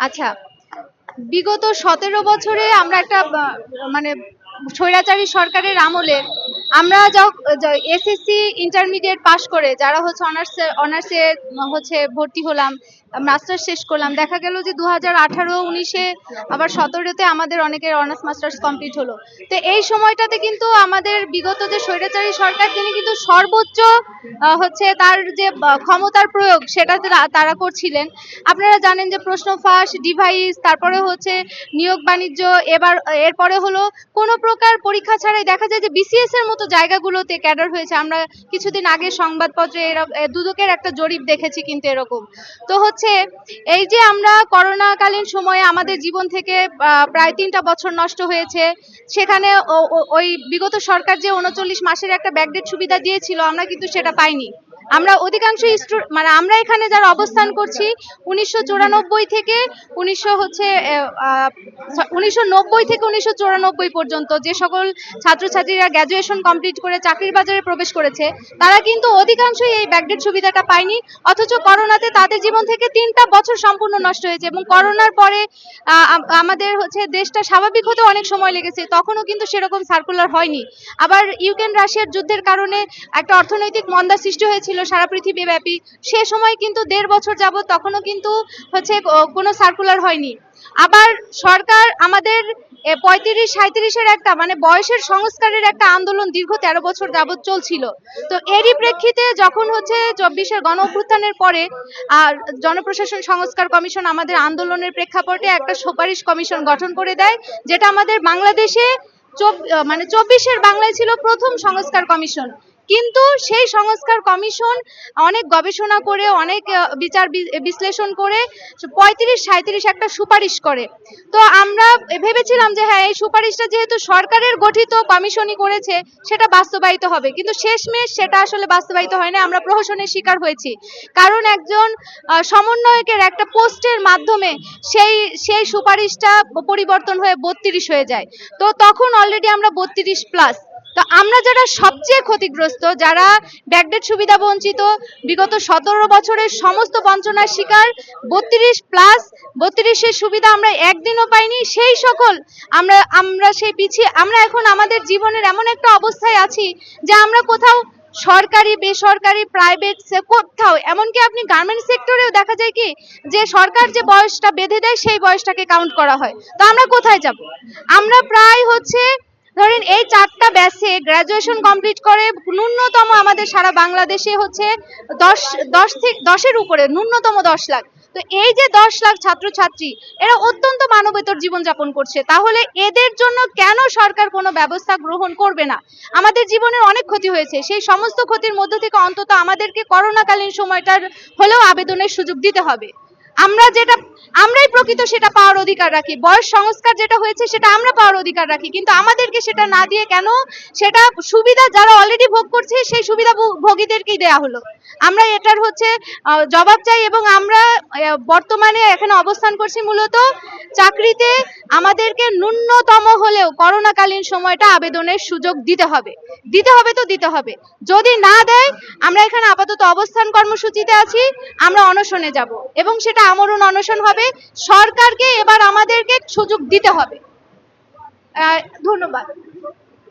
আচ্ছা, বিগত 17 বছরে আমরা একটা মানে স্বৈরাচারী সরকারের আমলে আমরা এসএসসি ইন্টারমিডিয়েট পাশ করে যারা হচ্ছে অনার্সে হচ্ছে ভর্তি হলাম, মাস্টার্স শেষ করলাম, দেখা গেল যে 2018, 19-এ আবার 17-তে আমাদের অনেকের অনার্স মাস্টার্স কমপ্লিট হলো। তো এই সময়টাতে কিন্তু আমাদের বিগত যে স্বৈরাচারী সরকার তিনি কিন্তু সর্বোচ্চ হচ্ছে তার যে ক্ষমতার প্রয়োগ সেটা তারা করছিলেন। আপনারা জানেন যে প্রশ্ন ফাঁস, ডিভাইস, তারপরে হচ্ছে নিয়োগ বাণিজ্য, এরপরে হলো কোনো প্রকার পরীক্ষা ছাড়াই দেখা যায় যে বিসিএস এর মতো জায়গাগুলোতে ক্যাডার হয়েছে। আমরা কিছুদিন আগে সংবাদপত্রে দুদকের একটা জরিপ দেখেছি কিন্তু এরকম। তো হচ্ছে এই যে আমরা করোনাকালীন সময়ে আমাদের জীবন থেকে প্রায় 3টা বছর নষ্ট হয়েছে, সেখানে ওই বিগত সরকার যে 39 মাসের একটা ব্যাকডেট সুবিধা দিয়েছিল আমরা কিন্তু সেটা পাইনি। আমরা অধিকাংশ মানে আমরা এখানে যারা অবস্থান করছি 1994 থেকে 1994 পর্যন্ত যে সকল ছাত্রছাত্রীরা গ্র্যাজুয়েশন কমপ্লিট করে চাকরির বাজারে প্রবেশ করেছে তারা কিন্তু অধিকাংশই এই ব্যাকডেট সুবিধাটা পায়নি। অথচ করোনাতে তাদের জীবন থেকে 3টা বছর সম্পূর্ণ নষ্ট হয়েছে এবং করোনার পরে আমাদের হচ্ছে দেশটা স্বাভাবিক হতে অনেক সময় লেগেছে, তখনও কিন্তু সেরকম সার্কুলার হয়নি। আবার ইউক্রেন রাশিয়ার যুদ্ধের কারণে একটা অর্থনৈতিক মন্দা সৃষ্টি হয়েছিল সারা পৃথিবী ব্যাপী, সে সময় কিন্তু 1.5 বছর যাবত তখনও কিন্তু হচ্ছে কোনো সার্কুলার হয়নি। আবার সরকার আমাদের 35-37-এর একটা মানে বয়সের সংস্কারের একটা আন্দোলন দীর্ঘ 13 বছর যাবত চলছিল। তো এরই প্রেক্ষিতে যখন হচ্ছে 24-এর গণ অভ্যুত্থানের পরে জনপ্রশাসন সংস্কার কমিশন আমাদের আন্দোলনের প্রেক্ষাপটে একটা সুপারিশ কমিশন গঠন করে দেয়, যেটা আমাদের বাংলাদেশে 24-এর বাংলায় ছিল প্রথম সংস্কার কমিশন। কিন্তু সেই সংস্কার কমিশন অনেক গবেষণা করে, অনেক বিচার বিশ্লেষণ করে 35-37 একটা সুপারিশ করে। তো আমরা ভেবেছিলাম যে হ্যাঁ, এই সুপারিশটা যেহেতু সরকারের গঠিত কমিশনই করেছে সেটা বাস্তবায়িত হবে, কিন্তু শেষমেশ সেটা আসলে বাস্তবায়িত হয় না। আমরা প্রহসনের শিকার হয়েছি, কারণ একজন সমন্বয়কের একটা পোস্টের মাধ্যমে সেই সুপারিশটা পরিবর্তন হয়ে 32 হয়ে যায়। তো তখন অলরেডি আমরা 32+। তো আমরা যারা সবচেয়ে ক্ষতিগ্রস্ত, যারা ব্যাকডেট সুবিধা বঞ্চিত, বিগত 17 বছরের সমস্ত বঞ্চনার শিকার, 32+, সুবিধা আমরা একদিনও পাইনি, সেই সকল আমরা সেই পিছিয়ে আমরা এখন আমাদের জীবনের এমন একটা অবস্থায় আছি যে আমরা কোথাও সরকারি, বেসরকারি, প্রাইভেট কোথাও, এমনকি আপনি গার্মেন্টস সেক্টরেও দেখা যায় কি যে সরকার যে বয়সটা বেঁধে দেয় সেই বয়সটাকে কাউন্ট করা হয়। তো আমরা কোথায় যাব? আমরা প্রায় হচ্ছে ধরেন এই 4টা ব্যাচে গ্র্যাজুয়েশন কমপ্লিট করে ন্যূনতম আমাদের সারা বাংলাদেশে হচ্ছে 10-এর উপরে, ন্যূনতম 10 লাখ। তো এই যে 10 লাখ ছাত্রছাত্রী, এরা অত্যন্ত মানবেতর জীবনযাপন করছে, তাহলে এদের জন্য কেন সরকার কোনো ব্যবস্থা গ্রহণ করবে না? আমাদের জীবনের অনেক ক্ষতি হয়েছে, সেই সমস্ত ক্ষতির মধ্য থেকে অন্তত আমাদেরকে করোনাকালীন সময়টার হলেও আবেদনের সুযোগ দিতে হবে। আমরাই প্রকৃত সেটা পাওয়ার অধিকার রাখি, বয়স সংস্কার যেটা হয়েছে সেটা আমরা পাওয়ার অধিকার রাখি, কিন্তু আমাদেরকে সেটা না দিয়ে কেন সেটা সুবিধা যারা অলরেডি ভোগ করছে সেই সুবিধা ভোগীদেরকেই দেয়া হলো? আমরা এটার হচ্ছে জবাব চাই। এবং আমরা বর্তমানে এখানে অবস্থান করছি মূলত চাকরিতে আমাদেরকে ন্যূনতম হলেও করোনাকালীন সময়টা আবেদনের সুযোগ দিতে হবে। তো দিতে হবে, যদি না দেয় আমরা এখানে আপাতত অবস্থান কর্মসূচিতে আছি, আমরা অনশনে যাব এবং সেটা আমরণ অনশন হবে। সরকারকে এবার আমাদেরকে সুযোগ দিতে হবে। ধন্যবাদ।